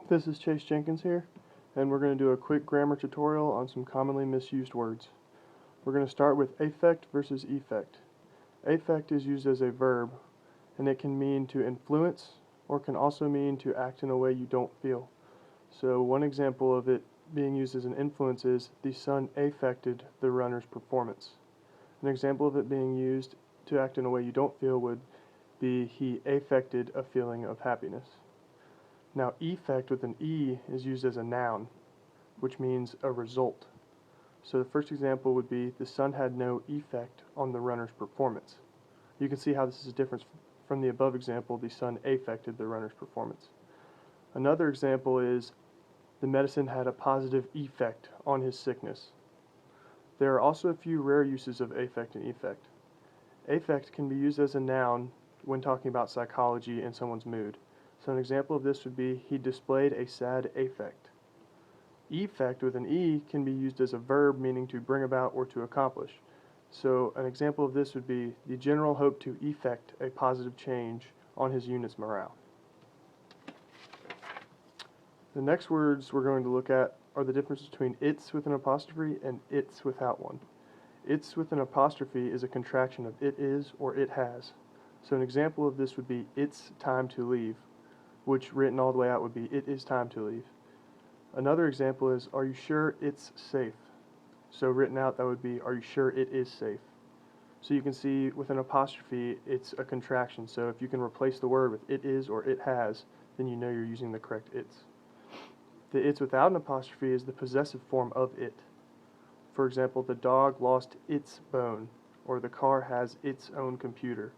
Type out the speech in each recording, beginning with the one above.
This is Chase Jenkins here, and we're going to do a quick grammar tutorial on some commonly misused words. We're going to start with affect versus effect. Affect is used as a verb, and it can mean to influence, or can also mean to act in a way you don't feel. So one example of it being used as an influence is, the sun affected the runner's performance. An example of it being used to act in a way you don't feel would be, he affected a feeling of happiness. Now, effect with an E is used as a noun, which means a result. So the first example would be, the sun had no effect on the runner's performance. You can see how this is different from the above example, the sun affected the runner's performance. Another example is, the medicine had a positive effect on his sickness. There are also a few rare uses of affect and effect. Affect can be used as a noun when talking about psychology and someone's mood. So an example of this would be, he displayed a sad affect. Effect with an E can be used as a verb meaning to bring about or to accomplish. So an example of this would be, the general hoped to effect a positive change on his unit's morale. The next words we're going to look at are the difference between it's with an apostrophe and it's without one. It's with an apostrophe is a contraction of it is or it has. So an example of this would be, it's time to leave, which written all the way out would be, it is time to leave. Another example is, are you sure it's safe? So written out that would be, are you sure it is safe? So you can see with an apostrophe it's a contraction, so if you can replace the word with it is or it has, then you know you're using the correct it's. The it's without an apostrophe is the possessive form of it. For example, the dog lost its bone, or the car has its own computer.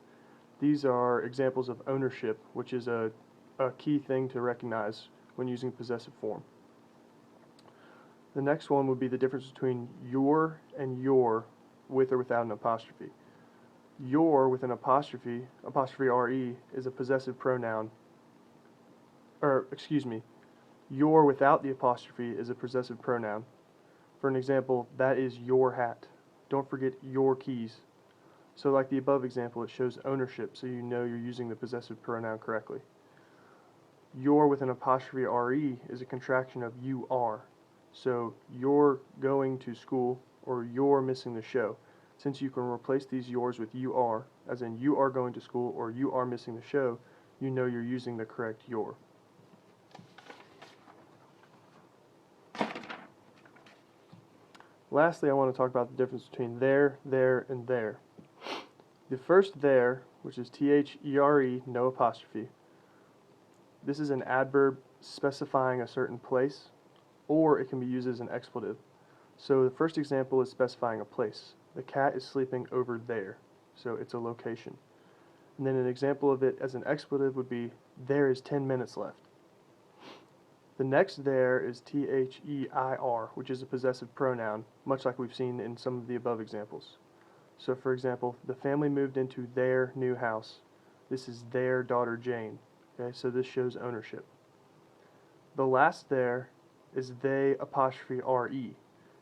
These are examples of ownership, which is a key thing to recognize when using possessive form. The next one would be the difference between your and your with or without an apostrophe. Your with an apostrophe RE, is a possessive pronoun. Your without the apostrophe is a possessive pronoun. For an example, that is your hat. Don't forget your keys. So like the above example, it shows ownership, so you know you're using the possessive pronoun correctly. Your with an apostrophe RE is a contraction of you are. So you're going to school, or you're missing the show. Since you can replace these yours with you are, as in you are going to school or you are missing the show, you know you're using the correct your. Lastly, I want to talk about the difference between there, and there. The first there, which is THERE, no apostrophe. This is an adverb specifying a certain place, or it can be used as an expletive. So the first example is specifying a place. The cat is sleeping over there, so it's a location. And then an example of it as an expletive would be, there is 10 minutes left. The next there is THEIR, which is a possessive pronoun, much like we've seen in some of the above examples. So for example, the family moved into their new house. This is their daughter Jane. Okay, so this shows ownership. The last there is they apostrophe RE.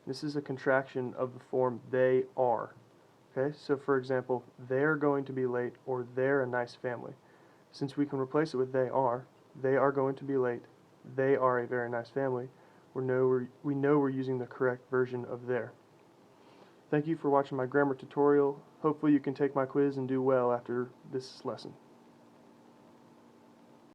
This is a contraction of the form they are. Okay, so for example, they're going to be late, or they're a nice family. Since we can replace it with they are going to be late, they are a very nice family, we know we're using the correct version of there. Thank you for watching my grammar tutorial. Hopefully you can take my quiz and do well after this lesson.